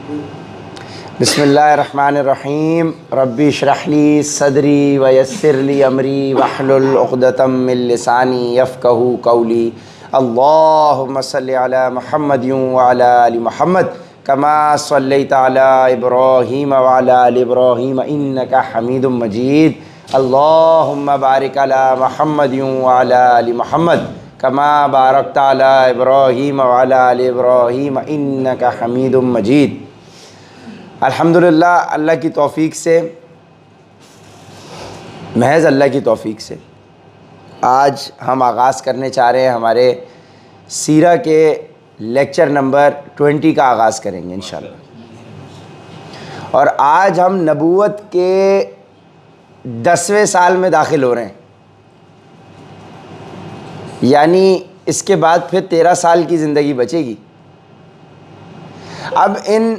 بسم اللہ الرحمن الرحیم ربی اشرح لی صدری ویسر لی امری واحلل عقدۃ من لسانی یفقہوا قولی اللہم صلی علی محمد وعلی آل محمد کما صلیت علی ابراہیم وعلی آل ابراہیم انک حمید مجید اللہم بارک علی محمد وعلی آل محمد کما بارکت علی ابراہیم وعلی آل ابراہیم انک حمید مجید۔ الحمدللہ اللہ کی توفیق سے، محض اللہ کی توفیق سے آج ہم آغاز کرنے چاہ رہے ہیں ہمارے سیرہ کے لیکچر نمبر 20 کا آغاز کریں گے انشاءاللہ۔ اور آج ہم نبوت کے 10ویں سال میں داخل ہو رہے ہیں، یعنی اس کے بعد پھر 13 سال کی زندگی بچے گی۔ اب ان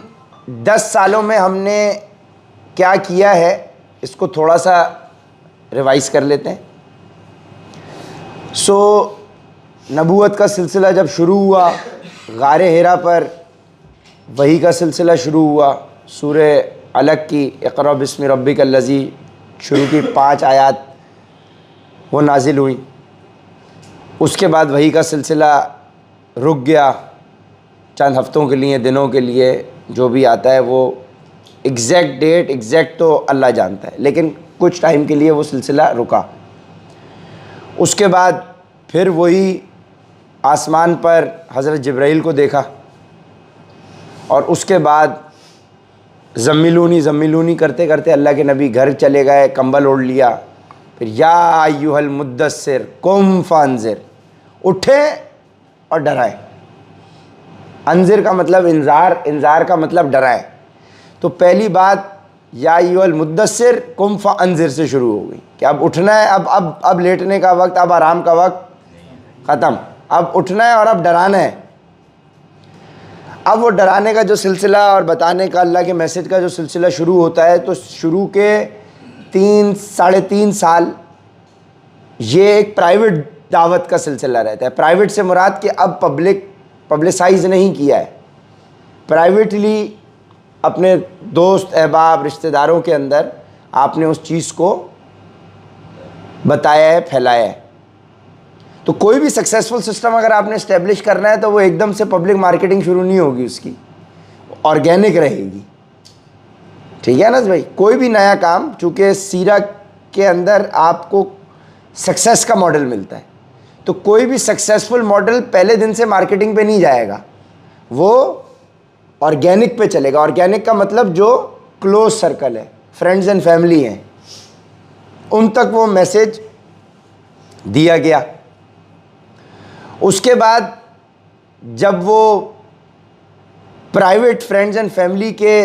10 سالوں میں ہم نے کیا کیا ہے اس کو تھوڑا سا ریوائز کر لیتے ہیں۔ نبوت کا سلسلہ جب شروع ہوا، غار حرا پر وحی کا سلسلہ شروع ہوا، سورہ علق کی اقرأ بسم ربک الذی شروع کی 5 آیات وہ نازل ہوئی۔ اس کے بعد وحی کا سلسلہ رک گیا چند ہفتوں کے لیے، دنوں کے لیے، جو بھی آتا ہے وہ ایگزیکٹ ڈیٹ ایگزیکٹ تو اللہ جانتا ہے، لیکن کچھ ٹائم کے لیے وہ سلسلہ رکا۔ اس کے بعد پھر وہی آسمان پر حضرت جبرائیل کو دیکھا، اور اس کے بعد زملونی زملونی کرتے کرتے اللہ کے نبی گھر چلے گئے، کمبل اوڑھ لیا، پھر یا ایھا المدثر قم فانذر، اٹھے اور ڈرائے۔ انذر کا مطلب انذار، انذار کا مطلب ڈرائے۔ تو پہلی بات یا ایھا المدثر قم فانذر سے شروع ہو گئی کہ اب اٹھنا ہے، اب لیٹنے کا وقت، اب آرام کا وقت ختم، اب اٹھنا ہے اور اب ڈرانا ہے۔ اب وہ ڈرانے کا جو سلسلہ اور بتانے کا اللہ کے میسج کا جو سلسلہ شروع ہوتا ہے، تو شروع کے 3-3.5 سال یہ ایک پرائیویٹ دعوت کا سلسلہ رہتا ہے۔ پرائیویٹ سے مراد کہ اب پبلسائز نہیں کیا ہے، پرائیویٹلی اپنے دوست احباب رشتہ داروں کے اندر آپ نے اس چیز کو بتایا ہے، پھیلایا ہے۔ تو کوئی بھی سکسیسفل سسٹم اگر آپ نے اسٹیبلش کرنا ہے تو وہ ایک دم سے پبلک مارکیٹنگ شروع نہیں ہوگی، اس کی آرگینک رہے گی، ٹھیک ہے نا بھائی۔ کوئی بھی نیا کام، چونکہ سیرہ کے اندر آپ کو سکسیس کا ماڈل ملتا ہے، تو کوئی بھی سکسیسفل ماڈل پہلے دن سے مارکیٹنگ پہ نہیں جائے گا، وہ آرگینک پہ چلے گا۔ آرگینک کا مطلب جو کلوز سرکل ہے، فرینڈز اینڈ فیملی ہیں، ان تک وہ میسج دیا گیا۔ اس کے بعد جب وہ پرائیویٹ فرینڈز اینڈ فیملی کے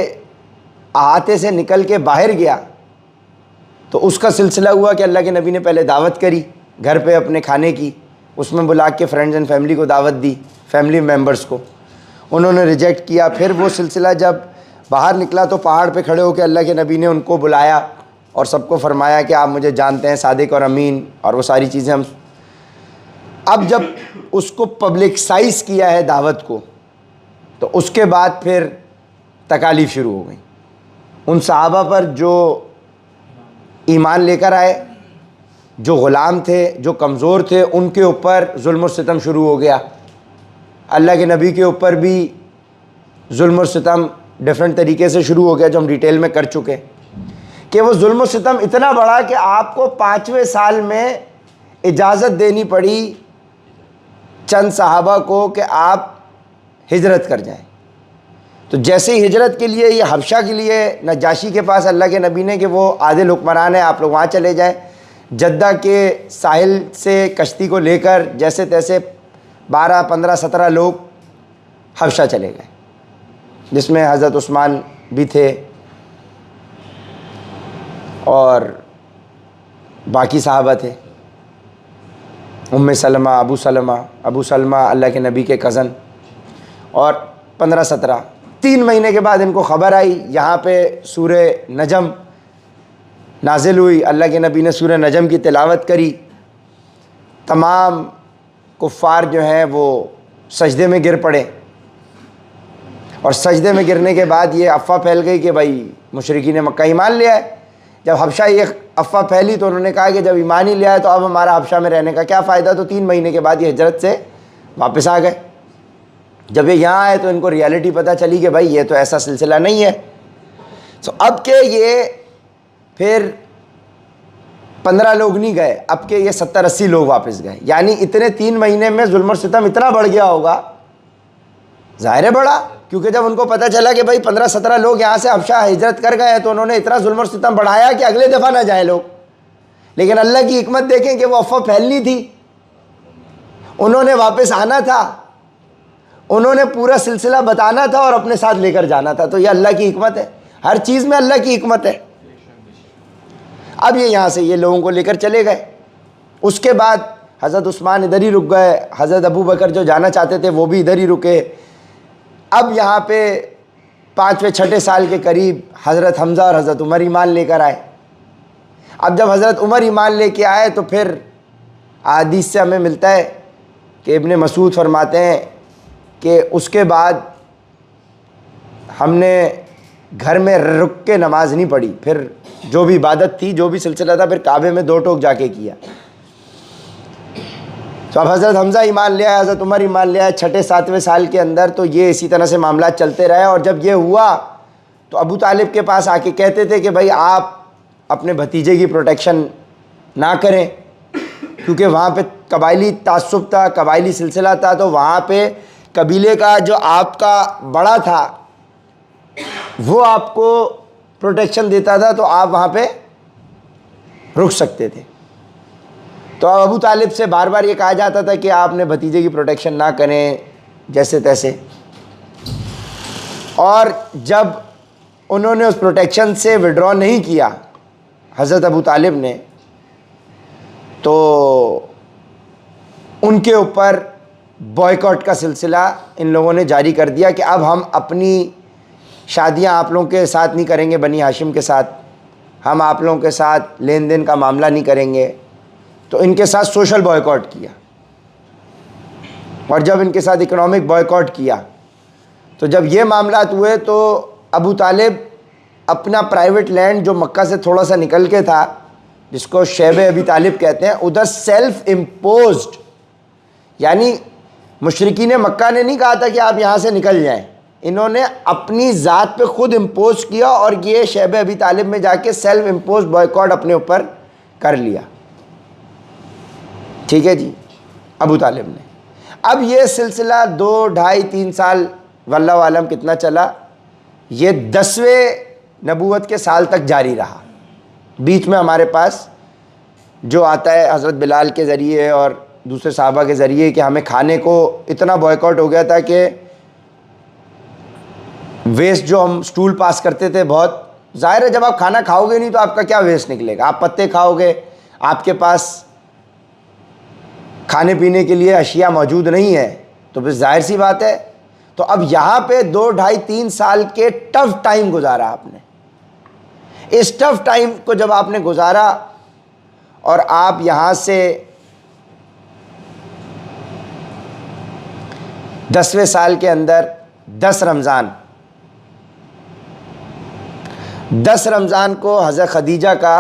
احاطے سے نکل کے باہر گیا، تو اس کا سلسلہ ہوا کہ اللہ کے نبی نے پہلے دعوت کری گھر پہ اپنے کھانے کی، اس میں بلا کے فرینڈز اینڈ فیملی کو دعوت دی، فیملی ممبرز کو، انہوں نے ریجیکٹ کیا۔ پھر وہ سلسلہ جب باہر نکلا تو پہاڑ پہ کھڑے ہو کے اللہ کے نبی نے ان کو بلایا اور سب کو فرمایا کہ آپ مجھے جانتے ہیں، صادق اور امین، اور وہ ساری چیزیں ہم اب جب اس کو پبلکسائز کیا ہے دعوت کو، تو اس کے بعد پھر تکالیف شروع ہو گئیں۔ ان صحابہ پر جو ایمان لے کر آئے، جو غلام تھے، جو کمزور تھے، ان کے اوپر ظلم و ستم شروع ہو گیا۔ اللہ کے نبی کے اوپر بھی ظلم و ستم ڈیفرنٹ طریقے سے شروع ہو گیا، جو ہم ڈیٹیل میں کر چکے، کہ وہ ظلم و ستم اتنا بڑا کہ آپ کو 5ویں سال میں اجازت دینی پڑی چند صحابہ کو کہ آپ ہجرت کر جائیں۔ تو جیسے ہی ہجرت کے لیے، یہ حبشہ کے لیے نجاشی کے پاس اللہ کے نبی نے کہ وہ عادل حکمران ہے، آپ لوگ وہاں چلے جائیں، جدہ کے ساحل سے کشتی کو لے کر جیسے تیسے 12 15 17 لوگ حبشہ چلے گئے، جس میں حضرت عثمان بھی تھے اور باقی صحابہ تھے، ام سلمہ، ابو سلمہ اللہ کے نبی کے کزن، اور 15-17 3 مہینے کے بعد ان کو خبر آئی، یہاں پہ سورہ نجم نازل ہوئی، اللہ کے نبی نے سورہ نجم کی تلاوت کری، تمام کفار جو ہیں وہ سجدے میں گر پڑے، اور سجدے میں گرنے کے بعد یہ افواہ پھیل گئی کہ بھائی مشرکین مکہ ایمان لیا ہے. جب حبشہ یہ افواہ پھیلی تو انہوں نے کہا کہ جب ایمان ہی لیا ہے تو اب ہمارا حبشہ میں رہنے کا کیا فائدہ. تو 3 مہینے کے بعد یہ ہجرت سے واپس آ گئے. جب یہ یہاں آئے تو ان کو ریالٹی پتہ چلی کہ بھائی یہ تو ایسا سلسلہ نہیں ہے. تو اب کہ یہ پھر 15 لوگ نہیں گئے, اب کہ یہ 70-80 لوگ واپس گئے. یعنی اتنے 3 مہینے میں ظلم و ستم اتنا بڑھ گیا ہوگا, ظاہر ہے بڑا, کیونکہ جب ان کو پتہ چلا کہ بھائی 15-17 لوگ یہاں سے حبشہ ہجرت کر گئے تو انہوں نے اتنا ظلم و ستم بڑھایا کہ اگلے دفعہ نہ جائیں لوگ. لیکن اللہ کی حکمت دیکھیں کہ وہ افواہ پھیلنی تھی, انہوں نے واپس آنا تھا, انہوں نے پورا سلسلہ بتانا تھا اور اپنے ساتھ لے کر جانا تھا. تو یہ اللہ کی حکمت ہے, ہر چیز میں اللہ کی حکمت ہے. اب یہ یہاں سے یہ لوگوں کو لے کر چلے گئے. اس کے بعد حضرت عثمان ادھر ہی رک گئے, حضرت ابو بکر جو جانا چاہتے تھے وہ بھی ادھر ہی رکے. اب یہاں پہ 5ویں-6ٹھے سال کے قریب حضرت حمزہ اور حضرت عمر ایمان لے کر آئے. اب جب حضرت عمر ایمان لے کے آئے تو پھر احادیث سے ہمیں ملتا ہے کہ ابن مسعود فرماتے ہیں کہ اس کے بعد ہم نے گھر میں رک کے نماز نہیں پڑھی, پھر جو بھی عبادت تھی جو بھی سلسلہ تھا پھر کعبے میں 2 ٹوک جا کے کیا. تو اب حضرت حمزہ ایمان لے آئے, حضرت عمر ایمان لے آئے 6-7ویں سال کے اندر. تو یہ اسی طرح سے معاملات چلتے رہے. اور جب یہ ہوا تو ابو طالب کے پاس آ کے کہتے تھے کہ بھائی آپ اپنے بھتیجے کی پروٹیکشن نہ کریں, کیونکہ وہاں پہ قبائلی تعصب تھا, قبائلی سلسلہ تھا. تو وہاں پہ قبیلے کا جو آپ کا بڑا تھا وہ آپ کو پروٹیکشن دیتا تھا تو آپ وہاں پہ رک سکتے تھے. تو ابو طالب سے بار بار یہ کہا جاتا تھا کہ آپ نے بھتیجے کی پروٹیکشن نہ کریں جیسے تیسے. اور جب انہوں نے اس پروٹیکشن سے وڈرا نہیں کیا حضرت ابو طالب نے, تو ان کے اوپر بائیکاٹ کا سلسلہ ان لوگوں نے جاری کر دیا کہ اب ہم اپنی شادیاں آپ لوگوں کے ساتھ نہیں کریں گے, بنی ہاشم کے ساتھ, ہم آپ لوگوں کے ساتھ لین دین کا معاملہ نہیں کریں گے. تو ان کے ساتھ سوشل بائیکاٹ کیا, اور جب ان کے ساتھ اکنامک بائیکاٹ کیا تو جب یہ معاملات ہوئے تو ابو طالب اپنا پرائیویٹ لینڈ جو مکہ سے تھوڑا سا نکل کے تھا, جس کو شیب ابی طالب کہتے ہیں, ادھر سیلف امپوزڈ, یعنی مشرکین مکہ نے نہیں کہا تھا کہ آپ یہاں سے نکل جائیں, انہوں نے اپنی ذات پہ خود امپوز کیا اور یہ شیب ابی طالب میں جا کے سیلف امپوز بائیکاٹ اپنے اوپر کر لیا. ٹھیک ہے جی, ابو طالب نے. اب یہ سلسلہ 2, 2.5, 3 سال واللہ عالم کتنا چلا, یہ 10ویں نبوت کے سال تک جاری رہا. بیچ میں ہمارے پاس جو آتا ہے حضرت بلال کے ذریعے اور دوسرے صحابہ کے ذریعے کہ ہمیں کھانے کو اتنا بائیکاٹ ہو گیا تھا کہ ویسٹ جو ہم سٹول پاس کرتے تھے بہت, ظاہر ہے جب آپ کھانا کھاؤ گے نہیں تو آپ کا کیا ویسٹ نکلے گا. آپ پتے کھاؤ گے, آپ کے پاس کھانے پینے کے لیے اشیاء موجود نہیں ہے, تو پھر ظاہر سی بات ہے. تو اب یہاں پہ 2, 2.5, 3 سال کے ٹف ٹائم گزارا آپ نے. اس ٹف ٹائم کو جب آپ نے گزارا اور آپ یہاں سے 10ویں سال کے اندر 10 رمضان کو حضرت خدیجہ کا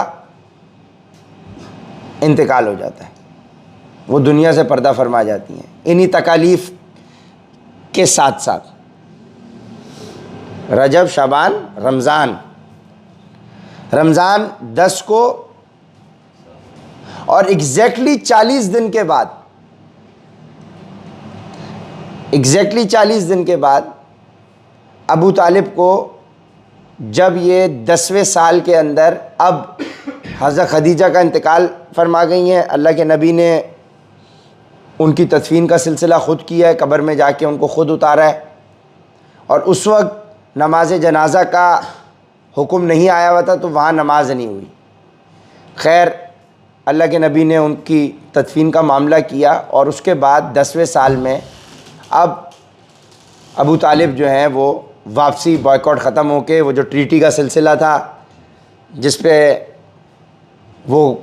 انتقال ہو جاتا ہے, وہ دنیا سے پردہ فرما جاتی ہیں. انہی تکالیف کے ساتھ ساتھ رجب, شعبان, رمضان 10 کو اور ایگزیکٹلی 40 دن کے بعد ابو طالب کو جب یہ 10ویں سال کے اندر اب حضرت خدیجہ کا انتقال فرما گئی ہیں, اللہ کے نبی نے ان کی تدفین کا سلسلہ خود کیا ہے, قبر میں جا کے ان کو خود اتارا ہے, اور اس وقت نماز جنازہ کا حکم نہیں آیا ہوا تھا تو وہاں نماز نہیں ہوئی. خیر اللہ کے نبی نے ان کی تدفین کا معاملہ کیا, اور اس کے بعد 10ویں سال میں اب ابو طالب جو ہیں وہ واپسی, بائیکاٹ ختم ہو کے وہ جو ٹریٹی کا سلسلہ تھا جس پہ وہ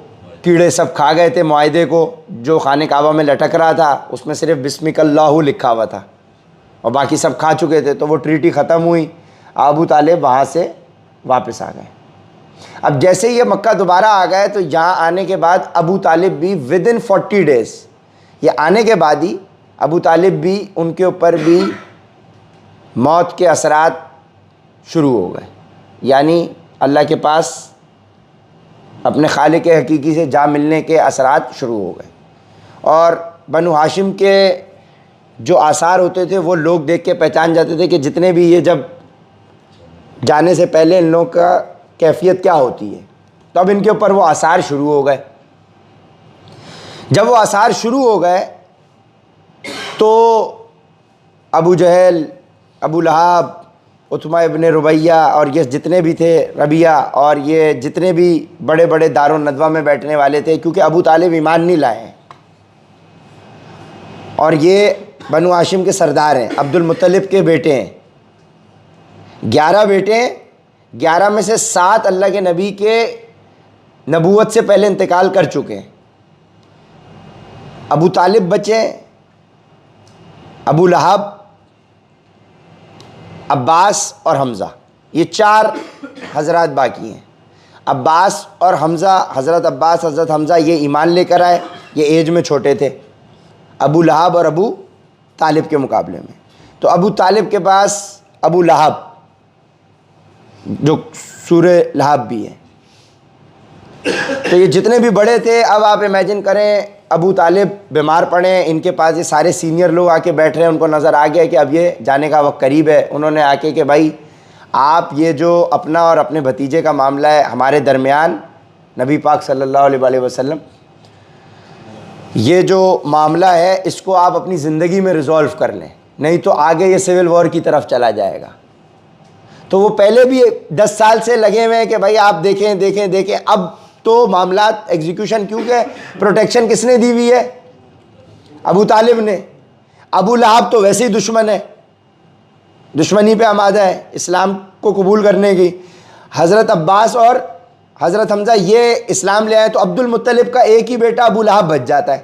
کیڑے سب کھا گئے تھے معاہدے کو, جو خانہ کعبہ میں لٹک رہا تھا اس میں صرف بسمک اللہ لکھا ہوا تھا, اور باقی سب کھا چکے تھے، تو وہ ٹریٹی ختم ہوئی، ابو طالب وہاں سے واپس آ گئے۔ اب جیسے یہ مکہ دوبارہ آ گئے تو یہاں آنے کے بعد ابو طالب بھی ودن 40 ڈیز، یہ آنے کے بعد ہی ابو طالب بھی، ان کے اوپر بھی موت کے اثرات شروع ہو گئے، یعنی اللہ کے پاس اپنے خالق حقیقی سے جا ملنے کے اثرات شروع ہو گئے۔ اور بنو ہاشم کے جو آثار ہوتے تھے وہ لوگ دیکھ کے پہچان جاتے تھے کہ جتنے بھی یہ جب جانے سے پہلے ان لوگوں کا کیفیت کیا ہوتی ہے، تو اب ان کے اوپر وہ آثار شروع ہو گئے۔ جب وہ آثار شروع ہو گئے تو ابو جہل، ابو لہب، عتبہ ابن ربیہ اور یہ جتنے بھی تھے، ربیہ، اور یہ جتنے بھی بڑے بڑے دارالندوہ میں بیٹھنے والے تھے، کیونکہ ابو طالب ایمان نہیں لائے ہیں اور یہ بنو ہاشم کے سردار ہیں، عبد المطلب کے بیٹے ہیں، 11 بیٹے ہیں، 11 میں سے 7 اللہ کے نبی کے نبوت سے پہلے انتقال کر چکے ہیں۔ ابو طالب بچے، ابو لہب، عباس اور حمزہ، یہ 4 حضرات باقی ہیں۔ عباس اور حمزہ، حضرت عباس حضرت حمزہ یہ ایمان لے کر آئے، یہ ایج میں چھوٹے تھے ابو لہب اور ابو طالب کے مقابلے میں۔ تو ابو طالب کے پاس ابو لہب، جو سورہ لہب بھی ہے، تو یہ جتنے بھی بڑے تھے، اب آپ امیجن کریں ابو طالب بیمار پڑے، ان کے پاس یہ سارے سینئر لوگ آ کے بیٹھ رہے ہیں، ان کو نظر آ گیا کہ اب یہ جانے کا وقت قریب ہے۔ انہوں نے آ کے کہ بھائی آپ یہ جو اپنا اور اپنے بھتیجے کا معاملہ ہے ہمارے درمیان، نبی پاک صلی اللہ علیہ وآلہ وسلم، یہ جو معاملہ ہے اس کو آپ اپنی زندگی میں ریزولو کر لیں، نہیں تو آگے یہ سول وار کی طرف چلا جائے گا۔ تو وہ پہلے بھی 10 سال سے لگے ہوئے ہیں کہ بھائی آپ دیکھیں دیکھیں دیکھیں، اب تو معاملات ایگزیکیوشن، کیونکہ پروٹیکشن کس نے دی ہوئی ہے؟ ابو طالب نے۔ ابو لہب تو ویسے ہی دشمن ہے، دشمنی پہ آمادہ ہے اسلام کو قبول کرنے کی۔ حضرت عباس اور حضرت حمزہ یہ اسلام لے آئے تو عبد المطلب کا ایک ہی بیٹا ابو لہب بچ جاتا ہے،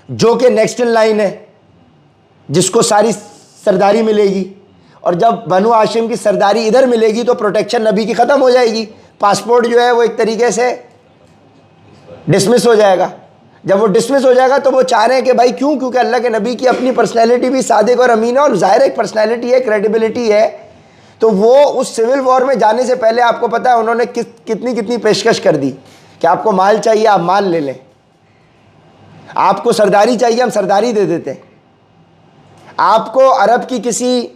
جو کہ نیکسٹ ان لائن ہے، جس کو ساری سرداری ملے گی۔ اور جب بنو ہاشم کی سرداری ادھر ملے گی تو پروٹیکشن نبی کی ختم ہو جائے گی، پاسپورٹ جو ہے وہ ایک طریقے سے ڈسمس ہو جائے گا۔ جب وہ ڈسمس ہو جائے گا تو وہ چاہ رہے ہیں کہ بھائی کیوں؟ کیونکہ اللہ کے نبی کی اپنی پرسنالٹی بھی صادق اور امین ہے، اور ظاہر ایک پرسنالٹی ہے، کریڈیبلٹی ہے، تو وہ اس سول وار میں جانے سے پہلے آپ کو پتہ ہے انہوں نے کتنی پیشکش کر دی کہ آپ کو مال چاہیے آپ مال لے لیں، آپ کو سرداری چاہیے ہم سرداری دے دیتے ہیں، آپ کو عرب کی کسی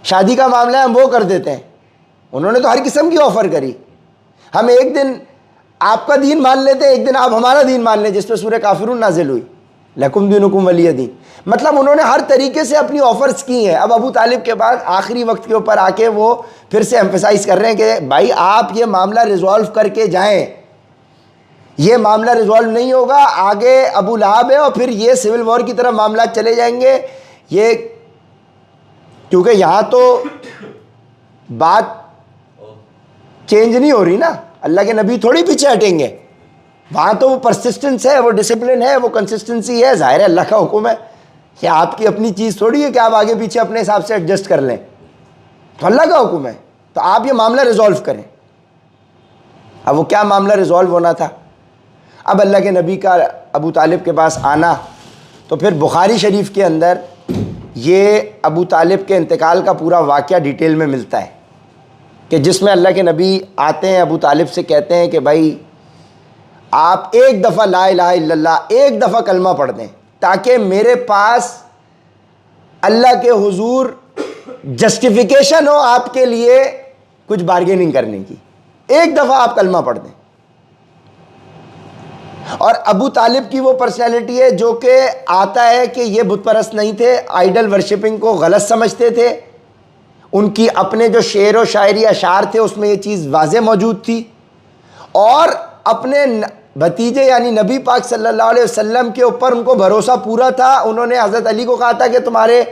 شادی کا معاملہ ہے ہم وہ کر دیتے ہیں۔ انہوں نے تو ہر قسم کی آفر کری، ہم ایک دن آپ کا دین مان لیتے ہیں، ایک دن آپ ہمارا دین مان لیں، جس پہ سورہ کافرون نازل ہوئی، لکم دینکم ولی دین۔ مطلب انہوں نے ہر طریقے سے اپنی آفرز کی ہیں۔ اب ابو طالب کے بعد آخری وقت کے اوپر آ کے وہ پھر سے ایمفیسائز کر رہے ہیں کہ بھائی آپ یہ معاملہ ریزولو کر کے جائیں، یہ معاملہ ریزولو نہیں ہوگا، آگے ابو لہب ہے اور پھر یہ سول وار کی طرف معاملات چلے جائیں گے۔ یہ کیونکہ یہاں تو بات چینج نہیں ہو رہی نا، اللہ کے نبی تھوڑی پیچھے ہٹیں گے، وہاں تو وہ پرسسٹنس ہے، وہ ڈسپلن ہے، وہ کنسسٹنسی ہے، ظاہر ہے اللہ کا حکم ہے، یہ آپ کی اپنی چیز تھوڑی ہے کہ آپ آگے پیچھے اپنے حساب سے ایڈجسٹ کر لیں، تو اللہ کا حکم ہے، تو آپ یہ معاملہ ریزولو کریں۔ اب وہ کیا معاملہ ریزولو ہونا تھا؟ اب اللہ کے نبی کا ابو طالب کے پاس آنا، تو پھر بخاری شریف کے اندر یہ ابو طالب کے انتقال کا پورا واقعہ ڈیٹیل میں ملتا ہے، کہ جس میں اللہ کے نبی آتے ہیں ابو طالب سے کہتے ہیں کہ بھائی آپ ایک دفعہ لا الہ الا اللہ، ایک دفعہ کلمہ پڑھ دیں تاکہ میرے پاس اللہ کے حضور جسٹیفیکیشن ہو آپ کے لیے کچھ بارگیننگ کرنے کی، ایک دفعہ آپ کلمہ پڑھ دیں۔ اور ابو طالب کی وہ پرسنالٹی ہے جو کہ آتا ہے کہ یہ بت پرست نہیں تھے، آئیڈل ورشپنگ کو غلط سمجھتے تھے، ان کی اپنے جو شعر و شاعری اشعار تھے اس میں یہ چیز واضح موجود تھی، اور اپنے بھتیجے یعنی نبی پاک صلی اللہ علیہ وسلم کے اوپر ان کو بھروسہ پورا تھا۔ انہوں نے حضرت علی کو کہا تھا کہ تمہارے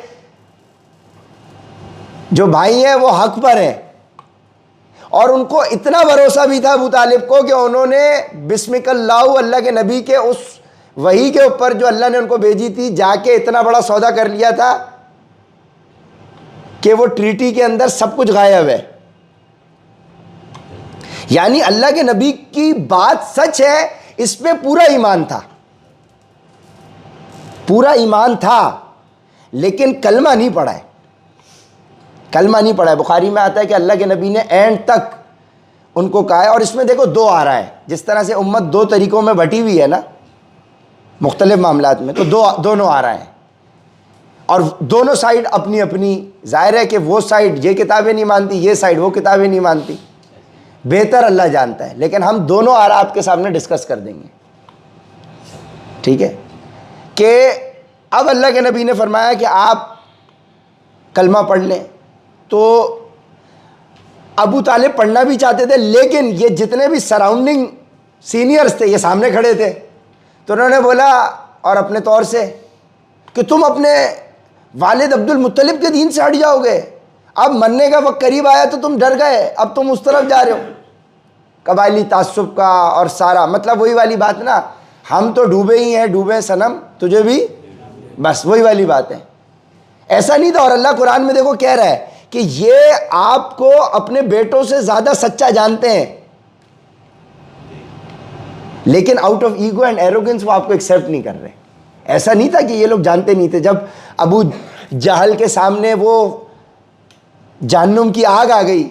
جو بھائی ہیں وہ حق پر ہیں، اور ان کو اتنا بھروسہ بھی تھا ابو طالب کو کہ انہوں نے بسمک اللہ، اللہ کے نبی کے اس وحی کے اوپر جو اللہ نے ان کو بھیجی تھی، جا کے اتنا بڑا سودا کر لیا تھا کہ وہ ٹریٹی کے اندر سب کچھ غائب ہے. یعنی اللہ کے نبی کی بات سچ ہے, اس پہ پورا ایمان تھا, پورا ایمان تھا, لیکن کلمہ نہیں پڑھا ہے, کلمہ نہیں پڑھا ہے. بخاری میں آتا ہے کہ اللہ کے نبی نے اینڈ تک ان کو کہا ہے. اور اس میں دیکھو دو آ رہا ہے, جس طرح سے امت دو طریقوں میں بٹی ہوئی ہے نا مختلف معاملات میں, تو دونوں آ رہا ہے, اور دونوں سائیڈ اپنی اپنی. ظاہر ہے کہ وہ سائیڈ یہ کتابیں نہیں مانتی, یہ سائیڈ وہ کتابیں نہیں مانتی, بہتر اللہ جانتا ہے. لیکن ہم دونوں آرا آپ کے سامنے ڈسکس کر دیں گے, ٹھیک ہے. کہ اب اللہ کے نبی نے فرمایا کہ آپ کلمہ پڑھ لیں, تو ابو طالب پڑھنا بھی چاہتے تھے, لیکن یہ جتنے بھی سراؤنڈنگ سینئرز تھے یہ سامنے کھڑے تھے, تو انہوں نے بولا اور اپنے طور سے کہ تم اپنے والد عبد المطلب کے دین سے ہٹ جاؤ گے, اب مرنے کا وقت قریب آیا تو تم ڈر گئے, اب تم اس طرف جا رہے ہو. قبائلی تعصب کا اور سارا مطلب وہی والی بات نا, ہم تو ڈوبے ہی ہیں, ڈوبے صنم تجھے بھی, بس وہی والی بات ہے. ایسا نہیں تھا. اور اللہ قرآن میں دیکھو کہہ رہا ہے کہ یہ آپ کو اپنے بیٹوں سے زیادہ سچا جانتے ہیں, لیکن out of ego and arrogance وہ آپ کو ایکسیپٹ نہیں کر رہے. ایسا نہیں تھا کہ یہ لوگ جانتے نہیں تھے. جب ابو جہل کے سامنے وہ جہنم کی آگ آ گئی,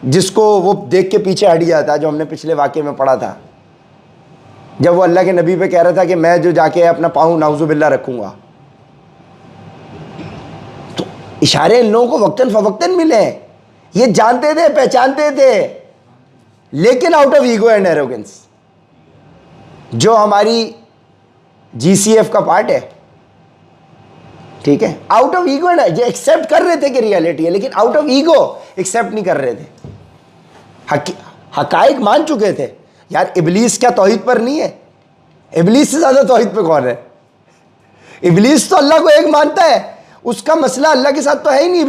جس کو وہ دیکھ کے پیچھے ہٹ گیا تھا, جو ہم نے پچھلے واقعے میں پڑھا تھا, جب وہ اللہ کے نبی پہ کہہ رہا تھا کہ میں جو جا کے اپنا پاؤں نعوذ باللہ رکھوں گا, تو اشارے ان لوگوں کو وقتاً فوقتاً ملے. یہ جانتے تھے, پہچانتے تھے, لیکن out of ego and arrogance, جو ہماری جی سی ایف کا پارٹ ہے, ٹھیک ہے, آؤٹ آف ایگو اینڈ یہ ایکسیپٹ کر رہے تھے کہ ریالٹی ہے, لیکن آؤٹ آف ایگو ایکسیپٹ نہیں کر رہے تھے. حقائق مان چکے تھے. یار ابلیس کیا توحید پر نہیں ہے؟ ابلیس سے زیادہ توحید پہ کون ہے؟ ابلیس تو اللہ کو ایک مانتا ہے, اس کا مسئلہ اللہ کے ساتھ تو ہے ہی نہیں.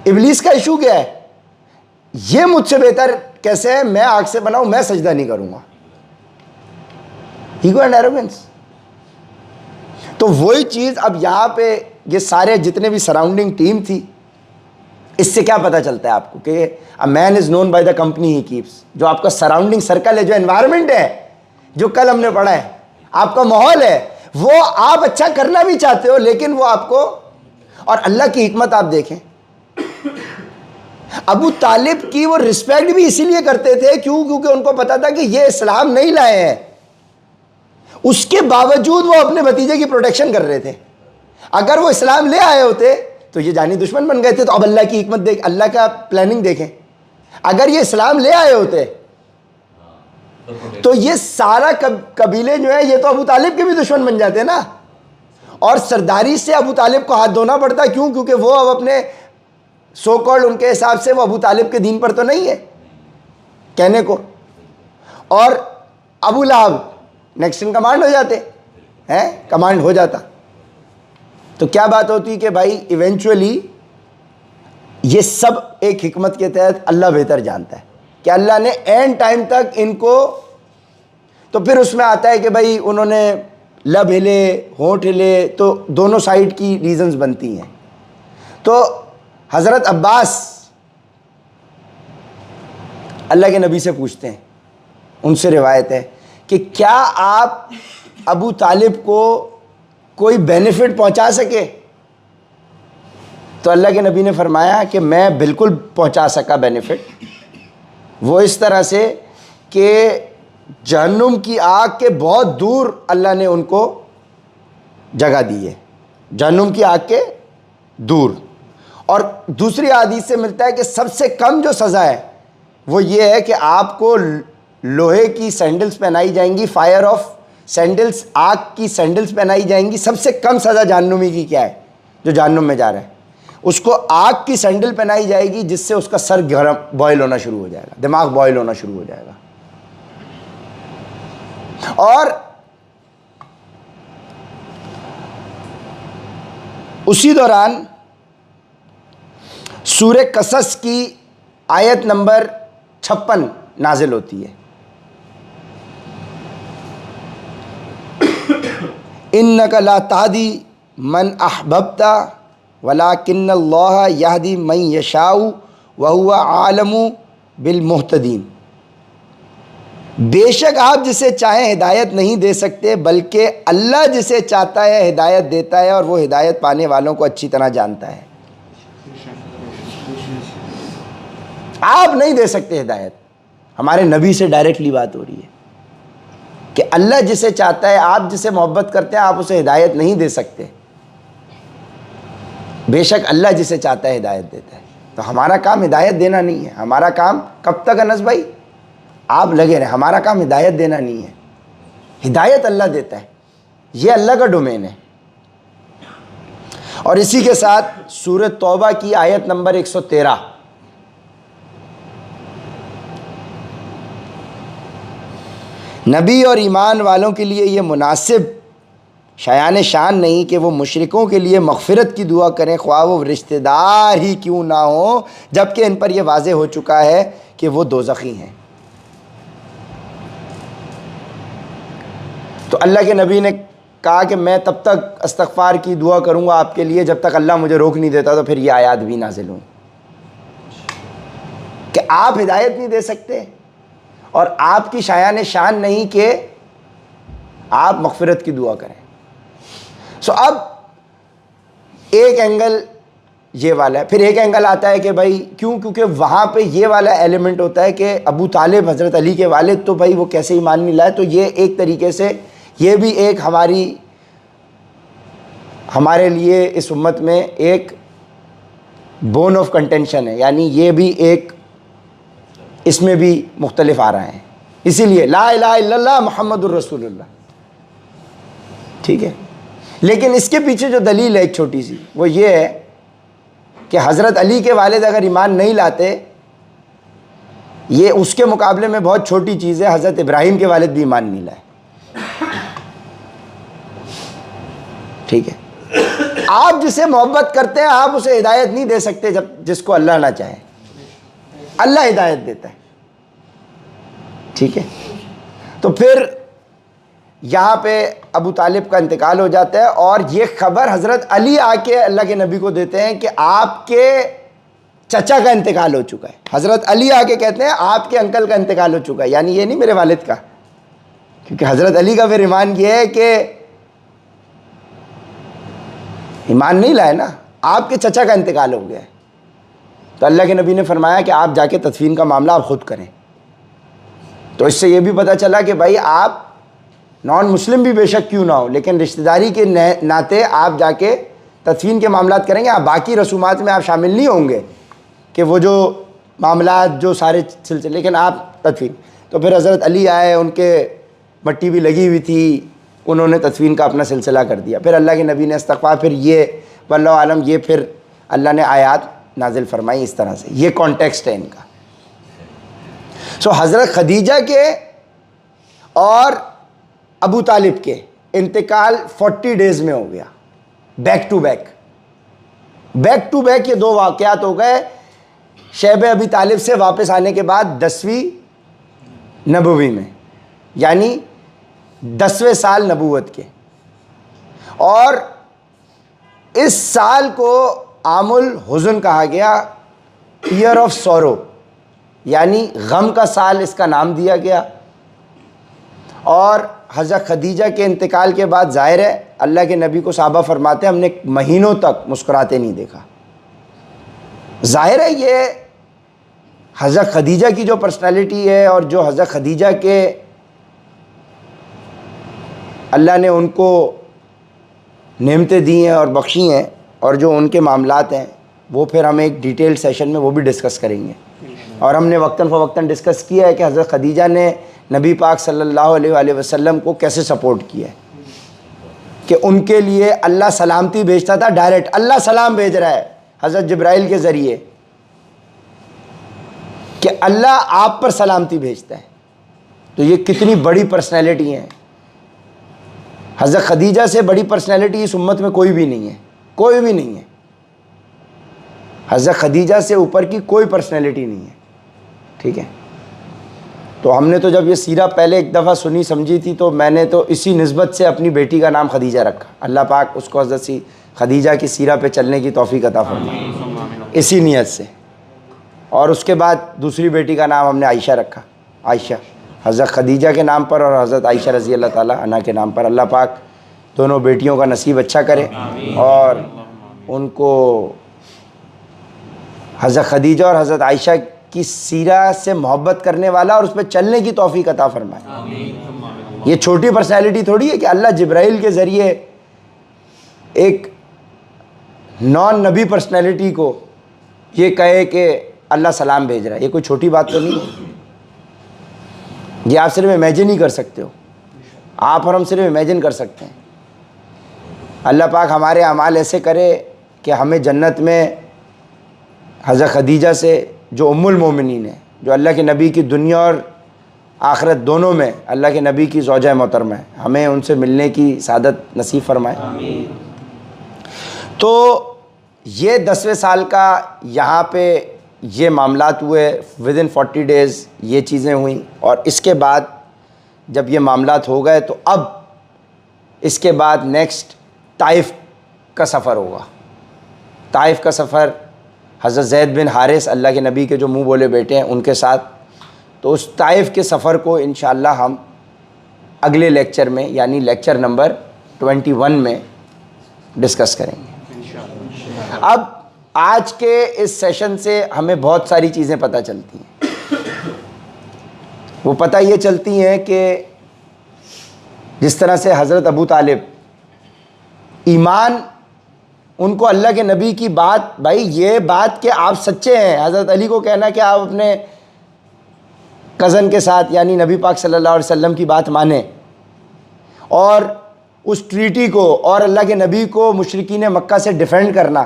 ابلیس کا ایشو کیا ہے؟ یہ مجھ سے بہتر کیسے ہے, میں آگ سے بناؤں, میں سجدہ نہیں کروں گا. Ego and arrogance. تو وہی چیز اب یہاں پہ یہ سارے جتنے بھی سراؤنڈنگ ٹیم تھی, اس سے کیا پتہ چلتا ہے آپ کو کہ a man is known by the company he keeps. جو آپ کا سراؤنڈنگ سرکل ہے, جو انوائرمنٹ ہے, جو کل ہم نے پڑھا ہے, آپ کا ماحول ہے, وہ آپ اچھا کرنا بھی چاہتے ہو, لیکن وہ آپ کو. اور اللہ کی حکمت آپ دیکھیں, ابو طالب کی وہ رسپیکٹ بھی اسی لیے کرتے تھے کیونکہ ان کو پتا تھا کہ یہ اسلام نہیں لائے ہیں. اس کے باوجود وہ اپنے بھتیجے کی پروٹیکشن کر رہے تھے. اگر وہ اسلام لے آئے ہوتے تو یہ جانی دشمن بن گئے تھے. تو اب اللہ کی حکمت دیکھ, اللہ کا پلاننگ دیکھیں. اگر یہ اسلام لے آئے ہوتے تو یہ سارا قبیلے جو ہیں یہ تو ابو طالب کے بھی دشمن بن جاتے نا. اور سرداری سے ابو طالب کو ہاتھ دھونا پڑتا. کیوں؟ کیونکہ وہ اب اپنے سو کالڈ ان کے حساب سے وہ ابو طالب کے دین پر تو نہیں ہے کہنے کو. اور ابو لہب نیکسٹ ان کمانڈ ہو جاتے ہیں, کمانڈ ہو جاتا. تو کیا بات ہوتی کہ بھائی ایونچولی یہ سب ایک حکمت کے تحت اللہ بہتر جانتا ہے کہ اللہ نے اینڈ ٹائم تک ان کو. تو پھر اس میں آتا ہے کہ بھائی انہوں نے لب ہلے, ہونٹ ہلے, تو دونوں سائیڈ کی ریزنز بنتی ہیں. تو حضرت عباس اللہ کے نبی سے پوچھتے ہیں, ان سے روایت ہے کہ کیا آپ ابو طالب کو کوئی بینیفٹ پہنچا سکے؟ تو اللہ کے نبی نے فرمایا کہ میں بالکل پہنچا سکا بینیفٹ. وہ اس طرح سے کہ جہنم کی آگ کے بہت دور اللہ نے ان کو جگہ دی ہے, جہنم کی آگ کے دور. اور دوسری حدیث سے ملتا ہے کہ سب سے کم جو سزا ہے وہ یہ ہے کہ آپ کو لوہے کی سینڈلز پہنائی جائیں گی, فائر آف سینڈلز, آگ کی سینڈلز پہنائی جائیں گی. سب سے کم سزا جہنمی کی کیا ہے؟ جو جہنم میں جا رہا ہے اس کو آگ کی سینڈل پہنائی جائے گی, جس سے اس کا سر گرم بوائل ہونا شروع ہو جائے گا, دماغ بوائل ہونا شروع ہو جائے گا. اور اسی دوران سورہ قصص کی آیت نمبر 56 نازل ہوتی ہے. انک لا تہدی من احببت ولکن اللہ یہدی من یشاء وہو عالم بالمہتدین. بے شک آپ جسے چاہیں ہدایت نہیں دے سکتے، بلکہ اللہ جسے چاہتا ہے ہدایت دیتا ہے، اور وہ ہدایت پانے والوں کو اچھی طرح جانتا ہے. آپ نہیں دے سکتے ہدایت. ہمارے نبی سے ڈائریکٹلی بات ہو رہی ہے کہ اللہ جسے چاہتا ہے، آپ جسے محبت کرتے ہیں، آپ اسے ہدایت نہیں دے سکتے، بے شک اللہ جسے چاہتا ہے ہدایت دیتا ہے. تو ہمارا کام ہدایت دینا نہیں ہے. ہمارا کام کب تک انس بھائی آپ لگے رہے، ہمارا کام ہدایت دینا نہیں ہے. ہدایت اللہ دیتا ہے، یہ اللہ کا ڈومین ہے. اور اسی کے ساتھ سورۃ توبہ کی آیت نمبر 113، نبی اور ایمان والوں کے لیے یہ مناسب شایان شان نہیں کہ وہ مشرکوں کے لیے مغفرت کی دعا کریں، خواہ وہ رشتہ دار ہی کیوں نہ ہوں، جبکہ ان پر یہ واضح ہو چکا ہے کہ وہ دوزخی ہیں. تو اللہ کے نبی نے کہا کہ میں تب تک استغفار کی دعا کروں گا آپ کے لیے جب تک اللہ مجھے روک نہیں دیتا. تو پھر یہ آیات بھی نازل ہوئی کہ آپ ہدایت نہیں دے سکتے، اور آپ کی شایان شان نہیں کہ آپ مغفرت کی دعا کریں. اب ایک اینگل یہ والا ہے. پھر ایک اینگل آتا ہے کہ بھائی کیونکہ وہاں پہ یہ والا ایلیمنٹ ہوتا ہے کہ ابو طالب حضرت علی کے والد، تو بھائی وہ کیسے ایمان نہیں لائے. تو یہ ایک طریقے سے یہ بھی ایک ہمارے لیے اس امت میں ایک بون آف کنٹینشن ہے، یعنی یہ بھی ایک اس میں بھی مختلف آ رہے ہیں. اسی لیے لا الہ الا اللہ محمد الرسول اللہ، ٹھیک ہے. لیکن اس کے پیچھے جو دلیل ہے ایک چھوٹی سی، وہ یہ ہے کہ حضرت علی کے والد اگر ایمان نہیں لاتے، یہ اس کے مقابلے میں بہت چھوٹی چیز ہے. حضرت ابراہیم کے والد بھی ایمان نہیں لائے، ٹھیک ہے. آپ جسے محبت کرتے ہیں آپ اسے ہدایت نہیں دے سکتے جس کو اللہ نہ چاہے. اللہ ہدایت دیتا ہے، ٹھیک ہے. تو پھر یہاں پہ ابو طالب کا انتقال ہو جاتا ہے، اور یہ خبر حضرت علی آ کے اللہ کے نبی کو دیتے ہیں کہ آپ کے چچا کا انتقال ہو چکا ہے. حضرت علی آ کے کہتے ہیں آپ کے انکل کا انتقال ہو چکا ہے، یعنی یہ نہیں میرے والد کا، کیونکہ حضرت علی کا پھر ایمان یہ ہے کہ ایمان نہیں لائے نا، آپ کے چچا کا انتقال ہو گیا ہے. تو اللہ کے نبی نے فرمایا کہ آپ جا کے تدفین کا معاملہ آپ خود کریں. تو اس سے یہ بھی پتہ چلا کہ بھائی آپ نان مسلم بھی بے شک کیوں نہ ہو، لیکن رشتہ داری کے ناطے آپ جا کے تدفین کے معاملات کریں گے. آپ باقی رسومات میں آپ شامل نہیں ہوں گے کہ وہ جو معاملات جو سارے سلسلے، لیکن آپ تدفین. تو پھر حضرت علی آئے، ان کے مٹی بھی لگی ہوئی تھی، انہوں نے تدفین کا اپنا سلسلہ کر دیا. پھر اللہ کے نبی نے استغفار، پھر یہ واللہ عالم یہ پھر اللہ نے آیات نازل فرمائی اس طرح سے. یہ کانٹیکسٹ ہے ان کا. حضرت خدیجہ کے اور ابو طالب کے انتقال 40 ڈیز میں ہو گیا، بیک ٹو بیک یہ دو واقعات ہو گئے شیب ابی طالب سے واپس آنے کے بعد 10ویں نبوی میں، یعنی 10ویں سال نبوت کے. اور اس سال کو عام الحزن کہا گیا، ایئر آف سورو، یعنی غم کا سال اس کا نام دیا گیا. اور حضرت خدیجہ کے انتقال کے بعد ظاہر ہے اللہ کے نبی کو صحابہ فرماتے ہیں ہم نے مہینوں تک مسکراتے نہیں دیکھا. ظاہر ہے یہ حضرت خدیجہ کی جو پرسنالٹی ہے، اور جو حضرت خدیجہ کے اللہ نے ان کو نعمتیں دی ہیں اور بخشی ہیں، اور جو ان کے معاملات ہیں، وہ پھر ہم ایک ڈیٹیل سیشن میں وہ بھی ڈسکس کریں گے. اور ہم نے وقتاً فوقتاً ڈسکس کیا ہے کہ حضرت خدیجہ نے نبی پاک صلی اللہ علیہ وآلہ وسلم کو کیسے سپورٹ کیا ہے، کہ ان کے لیے اللہ سلامتی بھیجتا تھا. ڈائریکٹ اللہ سلام بھیج رہا ہے حضرت جبرائیل کے ذریعے، کہ اللہ آپ پر سلامتی بھیجتا ہے. تو یہ کتنی بڑی پرسنالٹی ہیں. حضرت خدیجہ سے بڑی پرسنالٹی اس امت میں کوئی بھی نہیں ہے، کوئی بھی نہیں ہے. حضرت خدیجہ سے اوپر کی کوئی پرسنالٹی نہیں ہے، ٹھیک ہے. تو ہم نے تو جب یہ سیرہ پہلے ایک دفعہ سنی سمجھی تھی تو میں نے تو اسی نسبت سے اپنی بیٹی کا نام خدیجہ رکھا. اللہ پاک اس کو حضرت سی خدیجہ کی سیرہ پہ چلنے کی توفیق عطا فرمائے اسی نیت سے. اور اس کے بعد دوسری بیٹی کا نام ہم نے عائشہ رکھا, عائشہ, حضرت خدیجہ کے نام پر اور حضرت عائشہ رضی اللہ تعالیٰ عنہا کے نام پر. اللہ پاک دونوں بیٹیوں کا نصیب اچھا کرے اور ان کو حضرت خدیجہ اور حضرت عائشہ کی سیرہ سے محبت کرنے والا اور اس پہ چلنے کی توفیق عطا فرمائے. یہ چھوٹی پرسنالٹی تھوڑی ہے کہ اللہ جبرائیل کے ذریعے ایک نان نبی پرسنالٹی کو یہ کہے کہ اللہ سلام بھیج رہا ہے. یہ کوئی چھوٹی بات تو نہیں ہے. یہ آپ صرف امیجن ہی کر سکتے ہو, آپ اور ہم صرف امیجن کر سکتے ہیں. اللہ پاک ہمارے اعمال ایسے کرے کہ ہمیں جنت میں حضرت خدیجہ سے جو ام المومنین ہے, جو اللہ کے نبی کی دنیا اور آخرت دونوں میں اللہ کے نبی کی زوجہ محترمہ ہے, ہمیں ان سے ملنے کی سعادت نصیب فرمائے. تو یہ 10ویں سال کا یہاں پہ یہ معاملات ہوئے, ودن 40 days یہ چیزیں ہوئیں. اور اس کے بعد جب یہ معاملات ہو گئے تو اب اس کے بعد نیکسٹ طائف کا سفر ہوگا. طائف کا سفر حضرت زید بن حارث اللہ کے نبی کے جو منہ بولے بیٹے ہیں ان کے ساتھ. تو اس طائف کے سفر کو انشاءاللہ ہم اگلے لیکچر میں یعنی لیکچر نمبر 21 میں ڈسکس کریں گے. اب آج کے اس سیشن سے ہمیں بہت ساری چیزیں پتہ چلتی ہیں. وہ پتہ یہ چلتی ہیں کہ جس طرح سے حضرت ابو طالب ایمان ان کو اللہ کے نبی کی بات, بھائی یہ بات کہ آپ سچے ہیں, حضرت علی کو کہنا کہ آپ اپنے کزن کے ساتھ یعنی نبی پاک صلی اللہ علیہ وسلم کی بات مانیں, اور اس ٹریٹی کو اور اللہ کے نبی کو مشرکین مکہ سے ڈیفینڈ کرنا,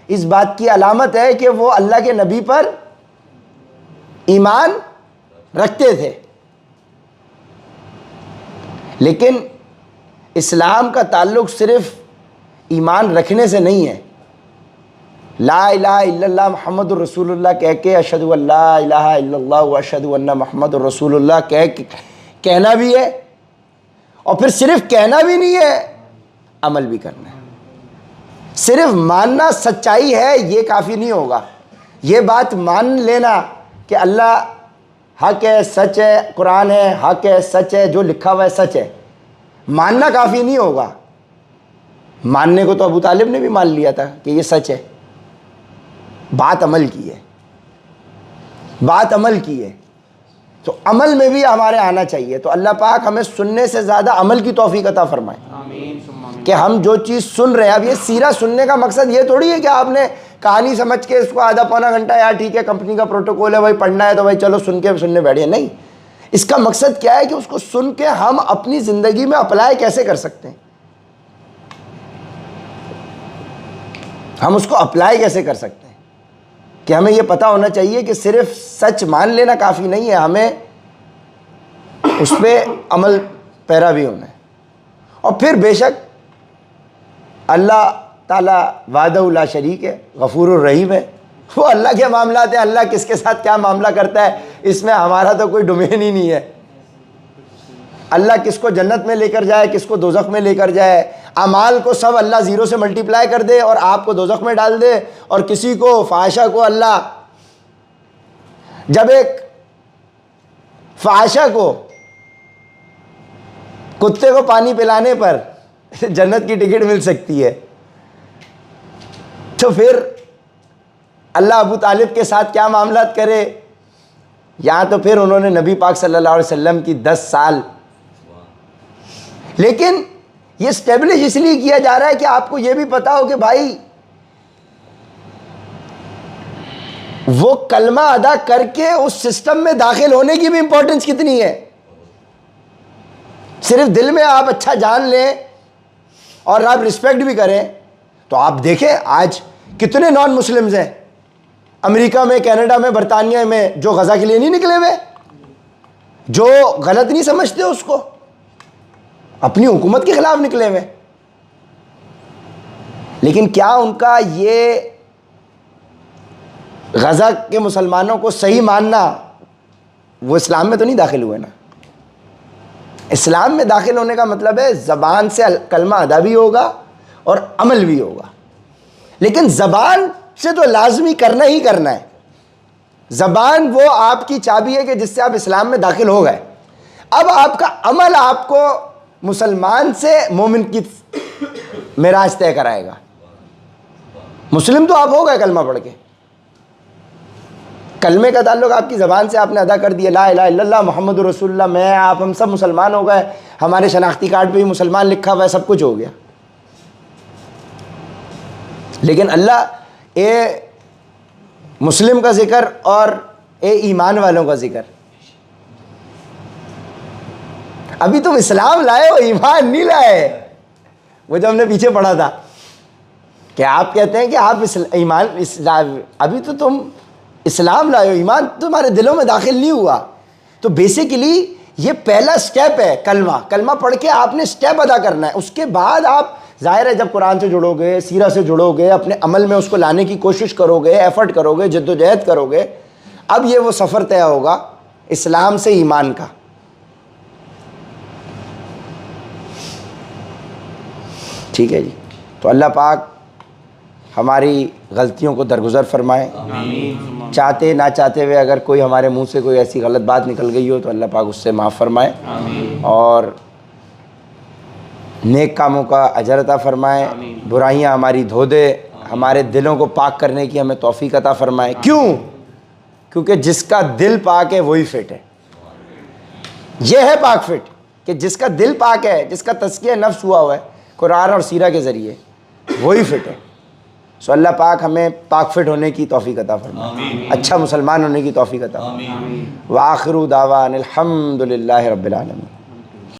اس بات کی علامت ہے کہ وہ اللہ کے نبی پر ایمان رکھتے تھے. لیکن اسلام کا تعلق صرف ایمان رکھنے سے نہیں ہے. لا الہ الا اللہ محمد الرسول اللہ کہہ کے اشہد ان لا الہ الا اللہ و اشہد ان محمد الرسول اللہ کہنا بھی ہے, اور پھر صرف کہنا بھی نہیں ہے, عمل بھی کرنا ہے. صرف ماننا سچائی ہے یہ کافی نہیں ہوگا. یہ بات مان لینا کہ اللہ حق ہے, سچ ہے, قرآن ہے, حق ہے, سچ ہے, جو لکھا ہوا ہے سچ ہے, ماننا کافی نہیں ہوگا. ماننے کو تو ابو طالب نے بھی مان لیا تھا کہ یہ سچ ہے, بات عمل کی ہے, بات عمل کی ہے. تو عمل میں بھی ہمارے آنا چاہیے. تو اللہ پاک ہمیں سننے سے زیادہ عمل کی توفیق عطا فرمائے کہ ہم جو چیز سن رہے ہیں. اب یہ سیرہ سننے کا مقصد یہ تھوڑی ہے کہ آپ نے کہانی سمجھ کے اس کو آدھا پونا گھنٹہ یار ٹھیک ہے کمپنی کا پروٹوکول ہے بھائی پڑھنا ہے تو بھائی چلو سننے بیٹھے. نہیں, اس کا مقصد کیا ہے کہ اس کو سن کے ہم اپنی زندگی میں اپلائی کیسے کر سکتے ہیں, ہم اس کو اپلائی کیسے کر سکتے ہیں. کہ ہمیں یہ پتہ ہونا چاہیے کہ صرف سچ مان لینا کافی نہیں ہے, ہمیں اس پہ عمل پیرا بھی ہونا ہے. اور پھر بے شک اللہ تعالیٰ وحدہ لا شریک ہے, غفور الرحیم ہے. وہ اللہ کے معاملات ہیں, اللہ کس کے ساتھ کیا معاملہ کرتا ہے اس میں ہمارا تو کوئی ڈومین ہی نہیں ہے. اللہ کس کو جنت میں لے کر جائے, کس کو دوزخ میں لے کر جائے, اعمال کو سب اللہ 0 سے ملٹیپلائی کر دے اور آپ کو دوزخ میں ڈال دے, اور کسی کو فحاشہ کو اللہ جب ایک فحاشہ کو کتے کو پانی پلانے پر جنت کی ٹکٹ مل سکتی ہے, تو پھر اللہ ابو طالب کے ساتھ کیا معاملات کرے. یہاں تو پھر انہوں نے نبی پاک صلی اللہ علیہ وسلم کی 10 سال, لیکن یہ اسٹیبلش اس لیے کیا جا رہا ہے کہ آپ کو یہ بھی پتا ہو کہ بھائی وہ کلمہ ادا کر کے اس سسٹم میں داخل ہونے کی بھی امپورٹنس کتنی ہے. صرف دل میں آپ اچھا جان لیں اور آپ رسپیکٹ بھی کریں. تو آپ دیکھیں آج کتنے نان مسلمز ہیں امریکہ میں, کینیڈا میں, برطانیہ میں, جو غزہ کے لیے نہیں نکلے ہوئے, جو غلط نہیں سمجھتے اس کو, اپنی حکومت کے خلاف نکلے ہوئے. لیکن کیا ان کا یہ غزہ کے مسلمانوں کو صحیح ماننا وہ اسلام میں تو نہیں داخل ہوئے نا. اسلام میں داخل ہونے کا مطلب ہے زبان سے کلمہ ادا بھی ہوگا اور عمل بھی ہوگا. لیکن زبان سے تو لازمی کرنا ہی کرنا ہے. زبان وہ آپ کی چابی ہے کہ جس سے آپ اسلام میں داخل ہو گئے. اب آپ کا عمل آپ کو مسلمان سے مومن کی معراج طے کرائے گا. مسلم تو آپ ہو گئے کلمہ پڑھ کے. کلمے کا تعلق آپ کی زبان سے آپ نے ادا کر دیا, لا الہ الا اللہ محمد رسول اللہ, میں آپ ہم سب مسلمان ہو گئے. ہمارے شناختی کارڈ پہ بھی مسلمان لکھا ہوا ہے, سب کچھ ہو گیا. لیکن اللہ اے مسلم کا ذکر اور اے ایمان والوں کا ذکر. ابھی تم اسلام لائے ہو, ایمان نہیں لائے. وہ جو ہم نے پیچھے پڑھا تھا کہ آپ کہتے ہیں کہ آپ اسلام, ابھی تو تم اسلام لائے ہو, ایمان تمہارے دلوں میں داخل نہیں ہوا. تو بیسیکلی یہ پہلا سٹیپ ہے کلمہ. کلمہ پڑھ کے آپ نے سٹیپ ادا کرنا ہے. اس کے بعد آپ ظاہر ہے جب قرآن سے جڑو گے, سیرہ سے جڑو گے, اپنے عمل میں اس کو لانے کی کوشش کرو گے, ایفرٹ کرو گے, جد و جہد کرو گے, اب یہ وہ سفر طے ہوگا اسلام سے ایمان کا. ٹھیک ہے جی. تو اللہ پاک ہماری غلطیوں کو درگزر فرمائے. چاہتے نہ چاہتے ہوئے اگر کوئی ہمارے منہ سے کوئی ایسی غلط بات نکل گئی ہو تو اللہ پاک اس سے معاف فرمائے اور نیک کاموں کا اجر عطا فرمائے. برائیاں ہماری دھو دے, ہمارے دلوں کو پاک کرنے کی ہمیں توفیق عطا فرمائے. کیوں؟ کیونکہ جس کا دل پاک ہے وہی فٹ ہے. یہ ہے پاک فٹ کہ جس کا دل پاک ہے, جس کا تزکیہ نفس ہوا ہوا ہے قرآن اور سیرہ کے ذریعے, وہی فٹ ہے. سو اللہ پاک ہمیں پاک فٹ ہونے کی توفیق عطا فرمائے, اچھا مسلمان ہونے کی توفیق عطا فرمائے. وآخر دعوانا الحمد للہ رب العالمین.